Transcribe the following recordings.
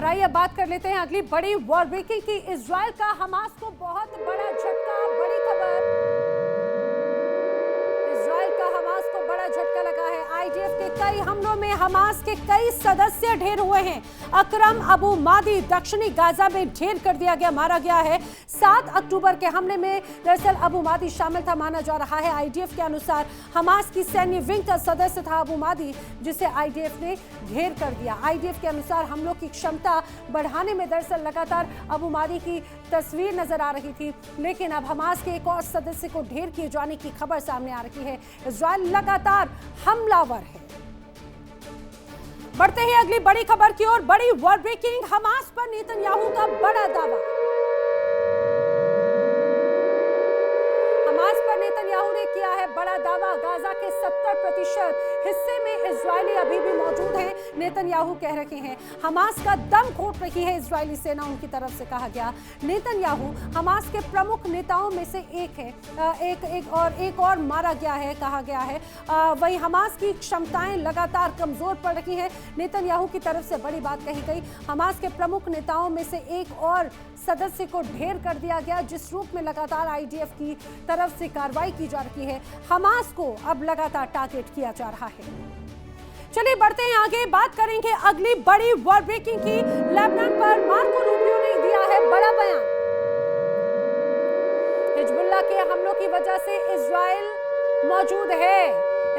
आइए अब बात कर लेते हैं अगली बड़ी वॉर ब्रेकिंग की। इजराइल का हमास को बहुत बड़ा झटका। बड़ी खबर, इजराइल का हमास को बड़ा झटका लगा है। आईडीएफ के कई हमलों में हमास के कई सदस्य ढेर हुए हैं। अकरम अबू मादी दक्षिणी गाजा में ढेर कर दिया गया, मारा गया है। 7 अक्टूबर के हमले में दरअसल अबू मादी शामिल था माना जा रहा है। आईडीएफ के अनुसार हमास की सैन्य विंग का सदस्य था अबू मादी, जिसे आईडीएफ ने ढेर कर दिया। आईडीएफ के अनुसार हमलों की क्षमता बढ़ाने में दरअसल लगातार अबू मादी की तस्वीर नजर आ रही थी, लेकिन अब हमास के एक और सदस्य को ढेर किए जाने की खबर सामने आ रही है। इजराइल लगातार हमलावर है। बढ़ते हैं अगली बड़ी खबर की ओर। बड़ी वॉर ब्रेकिंग, हमास पर नेतन्याहू का बड़ा दावा। हमास पर नेतन्याहू ने किया है बड़ा दावा। गाजा के 70% हिस्से में इजरायली अभी भी मौजूद हैं। नेतन्याहू कह रहे हैं हमास का दम घोट रही है इजरायली सेना, उनकी तरफ से कहा गया। नेतन्याहू हमास के प्रमुख नेताओं में से एक है। एक और मारा गया है कहा गया है। वहीं हमास की क्षमताएं लगातार कमजोर पड़ रही हैं। नेतन्याहू की तरफ से बड़ी बात कही गई। हमास के प्रमुख नेताओं में से एक और सदस्य को ढेर कर दिया गया, जिस रूप में लगातार आईडीएफ की तरफ से कार्रवाई की जा रही है। हमास को अब लगातार टारगेट किया जा रहा है। चलिए बढ़ते हैं आगे, बात करेंगे अगली बड़ी वॉर ब्रेकिंग की। लेबनान पर मार्को रूबियो ने दिया है बड़ा बयान। हिजबुल्लाह के हमलों की वजह से इजराइल मौजूद है।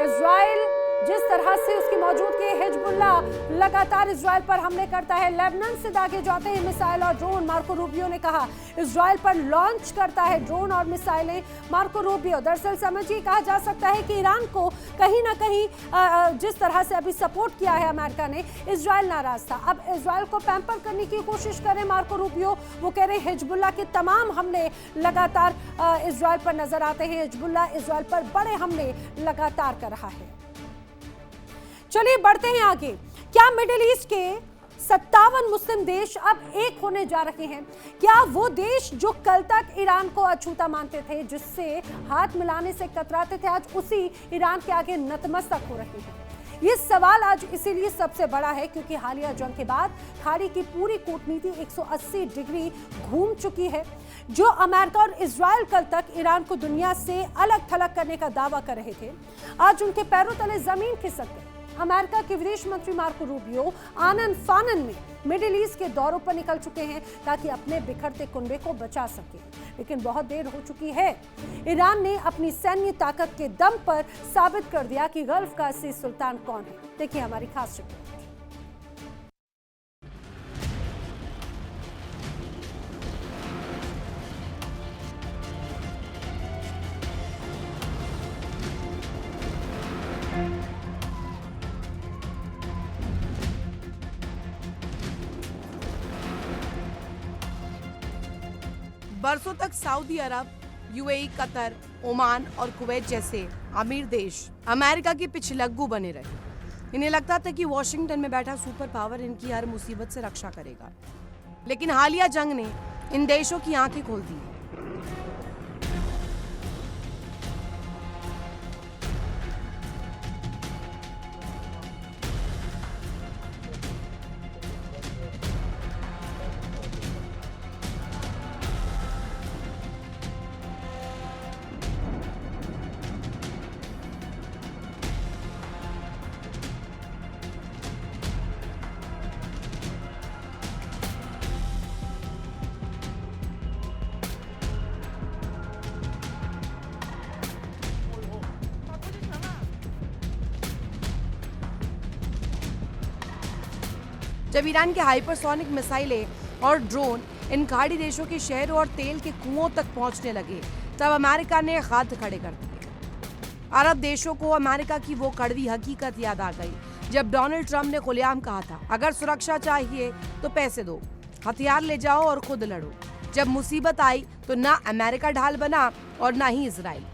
इजराइल जिस तरह से उसकी मौजूदगी, हिजबुल्लाह लगातार इजराइल पर हमले करता है। लेबनान से दागे जाते हैं मिसाइल और ड्रोन। मार्को रूबियो ने कहा इजराइल पर लॉन्च करता है ड्रोन और मिसाइलें। मार्को रूबियो दरअसल समझिए कहा जा सकता है कि ईरान को कहीं ना कहीं जिस तरह से अभी सपोर्ट किया है अमेरिका ने, इजराइल नाराज था। अब इजराइल को पैम्पर करने की कोशिश करें मार्को रूबियो। वो कह रहे हैं हिजबुल्लाह के तमाम हमले लगातार इजराइल पर नजर आते हैं। हिजबुल्लाह इजराइल पर बड़े हमले लगातार कर रहा है। चलिए बढ़ते हैं आगे। क्या मिडिल ईस्ट के 57 मुस्लिम देश अब एक होने जा रहे हैं? क्या वो देश जो कल तक ईरान को अछूता मानते थे, जिससे हाथ मिलाने से कतराते थे, आज उसी ईरान के आगे नतमस्तक हो रहे हैं? ये सवाल आज इसीलिए सबसे बड़ा है क्योंकि हालिया जंग के बाद खाड़ी की पूरी कूटनीति 180 डिग्री घूम चुकी है। जो अमेरिका और इजराइल कल तक ईरान को दुनिया से अलग थलग करने का दावा कर रहे थे, आज उनके पैरों तले जमीन खिसक गई। अमेरिका के विदेश मंत्री मार्को रूबियो आनन फानन में मिडिल ईस्ट के दौरों पर निकल चुके हैं ताकि अपने बिखरते कुनबे को बचा सके, लेकिन बहुत देर हो चुकी है। ईरान ने अपनी सैन्य ताकत के दम पर साबित कर दिया कि गल्फ का असली सुल्तान कौन है। देखिए हमारी खास रिपोर्ट। बरसों तक सऊदी अरब, यूएई, कतर, ओमान और कुवैत जैसे अमीर देश अमेरिका के पिछलग्गू बने रहे। इन्हें लगता था कि वॉशिंगटन में बैठा सुपर पावर इनकी हर मुसीबत से रक्षा करेगा, लेकिन हालिया जंग ने इन देशों की आंखें खोल दी। जब ईरान के हाइपरसोनिक मिसाइलें और ड्रोन इन खाड़ी देशों के शहरों और तेल के कुओं तक पहुंचने लगे, तब अमेरिका ने हाथ खड़े कर दिए। अरब देशों को अमेरिका की वो कड़वी हकीकत याद आ गई जब डोनाल्ड ट्रंप ने खुलेआम कहा था, अगर सुरक्षा चाहिए तो पैसे दो, हथियार ले जाओ और खुद लड़ो। जब मुसीबत आई तो ना अमेरिका ढाल बना और ना ही इजराइल।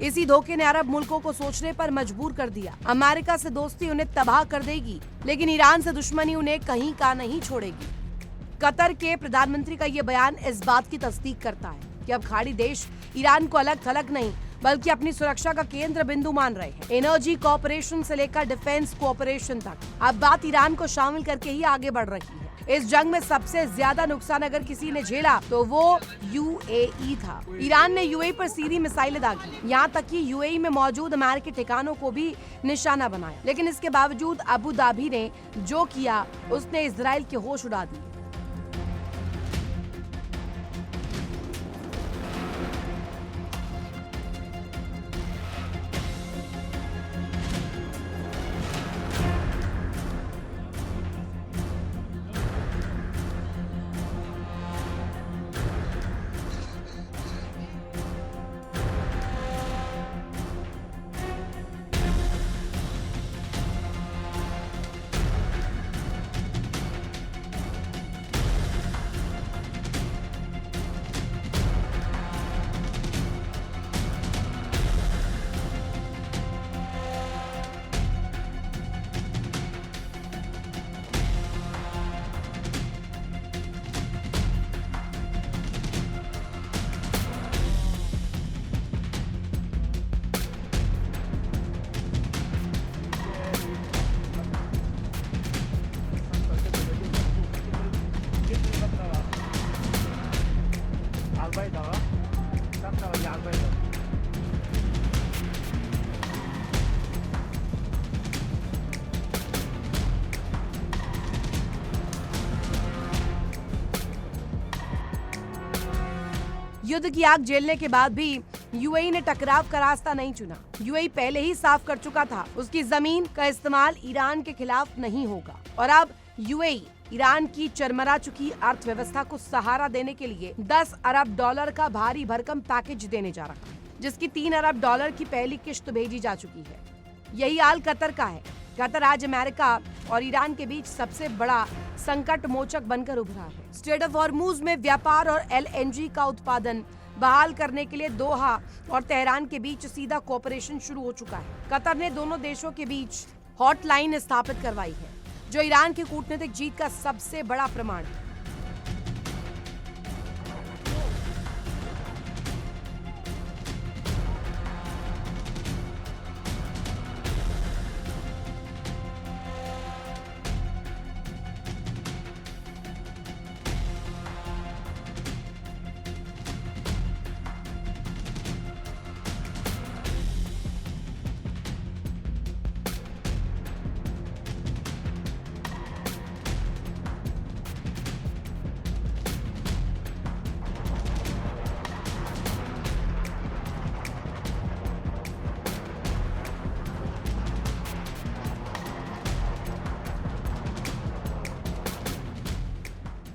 इसी धोखे ने अरब मुल्कों को सोचने पर मजबूर कर दिया। अमेरिका से दोस्ती उन्हें तबाह कर देगी, लेकिन ईरान से दुश्मनी उन्हें कहीं का नहीं छोड़ेगी। कतर के प्रधानमंत्री का ये बयान इस बात की तस्दीक करता है कि अब खाड़ी देश ईरान को अलग थलग नहीं बल्कि अपनी सुरक्षा का केंद्र बिंदु मान रहे हैं। एनर्जी कोऑपरेशन से लेकर डिफेंस कोऑपरेशन तक अब बात ईरान को शामिल करके ही आगे बढ़ रही है। इस जंग में सबसे ज्यादा नुकसान अगर किसी ने झेला तो वो यूएई था। ईरान ने यूएई पर सीधी मिसाइलें दागी, यहाँ तक कि यूएई में मौजूद अमेरिकी ठिकानों को भी निशाना बनाया। लेकिन इसके बावजूद अबू धाबी ने जो किया उसने इजराइल के होश उड़ा दिए। युद्ध की आग झेलने के बाद भी यूएई ने टकराव का रास्ता नहीं चुना। यूएई पहले ही साफ कर चुका था उसकी जमीन का इस्तेमाल ईरान के खिलाफ नहीं होगा और अब यूएई ईरान की चरमरा चुकी अर्थव्यवस्था को सहारा देने के लिए 10 अरब डॉलर का भारी भरकम पैकेज देने जा रहा है, जिसकी 3 अरब डॉलर की पहली किश्त भेजी जा चुकी है। यही हाल कतर का है। कतर आज अमेरिका और ईरान के बीच सबसे बड़ा संकट मोचक बनकर उभरा है। स्ट्रेट ऑफ हॉर्मुज में व्यापार और एलएनजी का उत्पादन बहाल करने के लिए दोहा और तेहरान के बीच सीधा कोऑपरेशन शुरू हो चुका है। कतर ने दोनों देशों के बीच हॉटलाइन स्थापित करवाई है, जो ईरान की कूटनीतिक जीत का सबसे बड़ा प्रमाण है।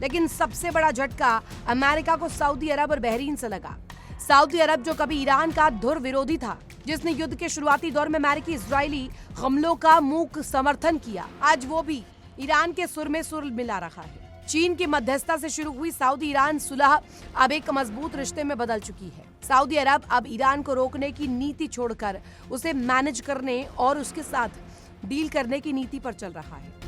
लेकिन सबसे बड़ा झटका अमेरिका को सऊदी अरब और बहरीन से लगा। सऊदी अरब जो कभी ईरान का धुर विरोधी था, जिसने युद्ध के शुरुआती दौर में अमेरिकी इजरायली हमलों का मूक समर्थन किया, आज वो भी ईरान के सुर में सुर मिला रहा है। चीन की मध्यस्थता से शुरू हुई सऊदी ईरान सुलह अब एक मजबूत रिश्ते में बदल चुकी है। सऊदी अरब अब ईरान को रोकने की नीति छोड़कर उसे मैनेज करने और उसके साथ डील करने की नीति पर चल रहा है।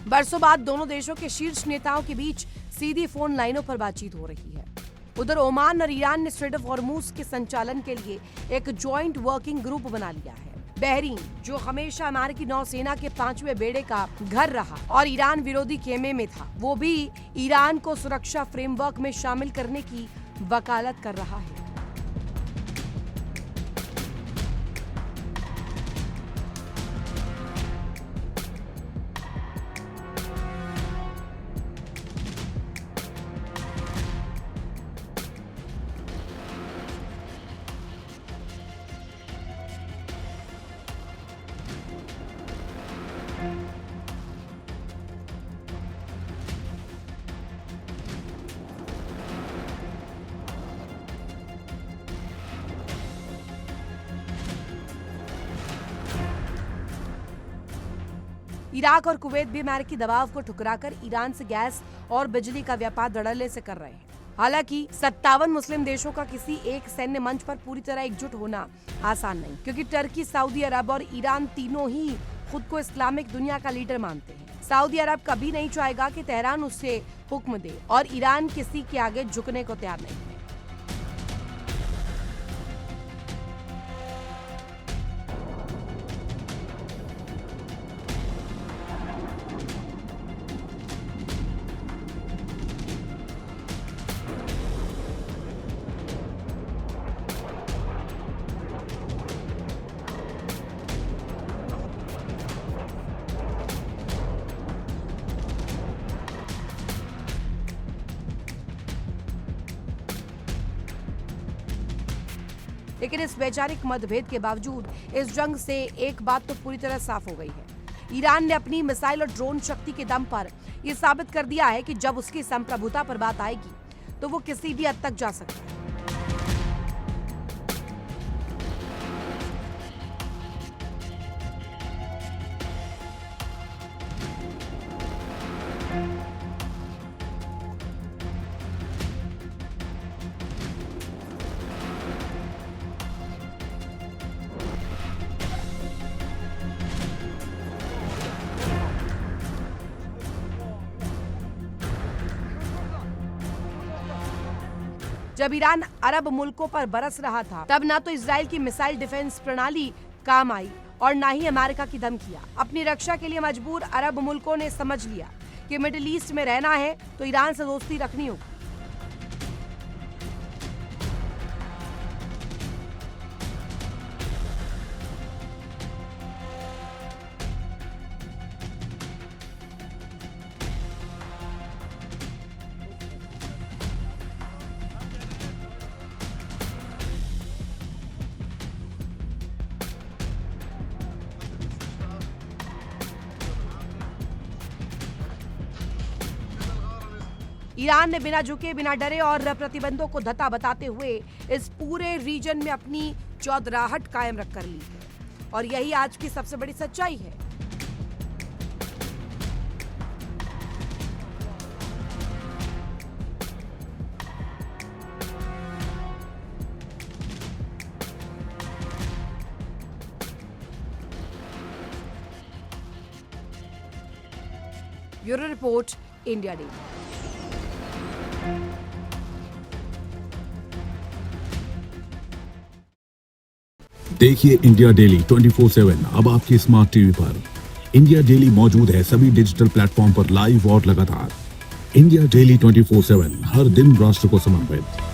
बरसों बाद दोनों देशों के शीर्ष नेताओं के बीच सीधी फोन लाइनों पर बातचीत हो रही है। उधर ओमान और ईरान ने स्ट्रेट ऑफ हॉर्मुज के संचालन के लिए एक जॉइंट वर्किंग ग्रुप बना लिया है। बहरीन, जो हमेशा अमेरिकी नौसेना के 5वें बेड़े का घर रहा और ईरान विरोधी खेमे में था, वो भी ईरान को सुरक्षा फ्रेमवर्क में शामिल करने की वकालत कर रहा है। इराक और कुवैत भी अमेरिकी दबाव को ठुकराकर ईरान से गैस और बिजली का व्यापार धड़ल्ले से कर रहे हैं। हालांकि 57 मुस्लिम देशों का किसी एक सैन्य मंच पर पूरी तरह एकजुट होना आसान नहीं, क्योंकि टर्की, सऊदी अरब और ईरान तीनों ही खुद को इस्लामिक दुनिया का लीडर मानते हैं। सऊदी अरब कभी नहीं चाहेगा कि तेहरान उससे हुक्म दे और ईरान किसी के आगे झुकने को तैयार नहीं है। लेकिन इस वैचारिक मतभेद के बावजूद इस जंग से एक बात तो पूरी तरह साफ हो गई है। ईरान ने अपनी मिसाइल और ड्रोन शक्ति के दम पर यह साबित कर दिया है कि जब उसकी संप्रभुता पर बात आएगी तो वो किसी भी हद तक जा सकता है। जब ईरान अरब मुल्कों पर बरस रहा था, तब ना तो इजराइल की मिसाइल डिफेंस प्रणाली काम आई और ना ही अमेरिका की धमकियां। अपनी रक्षा के लिए मजबूर अरब मुल्कों ने समझ लिया कि मिडिल ईस्ट में रहना है तो ईरान से दोस्ती रखनी होगी। ईरान ने बिना झुके, बिना डरे और प्रतिबंधों को धता बताते हुए इस पूरे रीजन में अपनी चौधराहट कायम रख कर ली है और यही आज की सबसे बड़ी सच्चाई है। Bureau report, India daily. देखिए इंडिया डेली 24/7 अब आपकी स्मार्ट टीवी पर। इंडिया डेली मौजूद है सभी डिजिटल प्लेटफॉर्म पर लाइव और लगातार। इंडिया डेली 24/7 हर दिन राष्ट्र को समर्पित।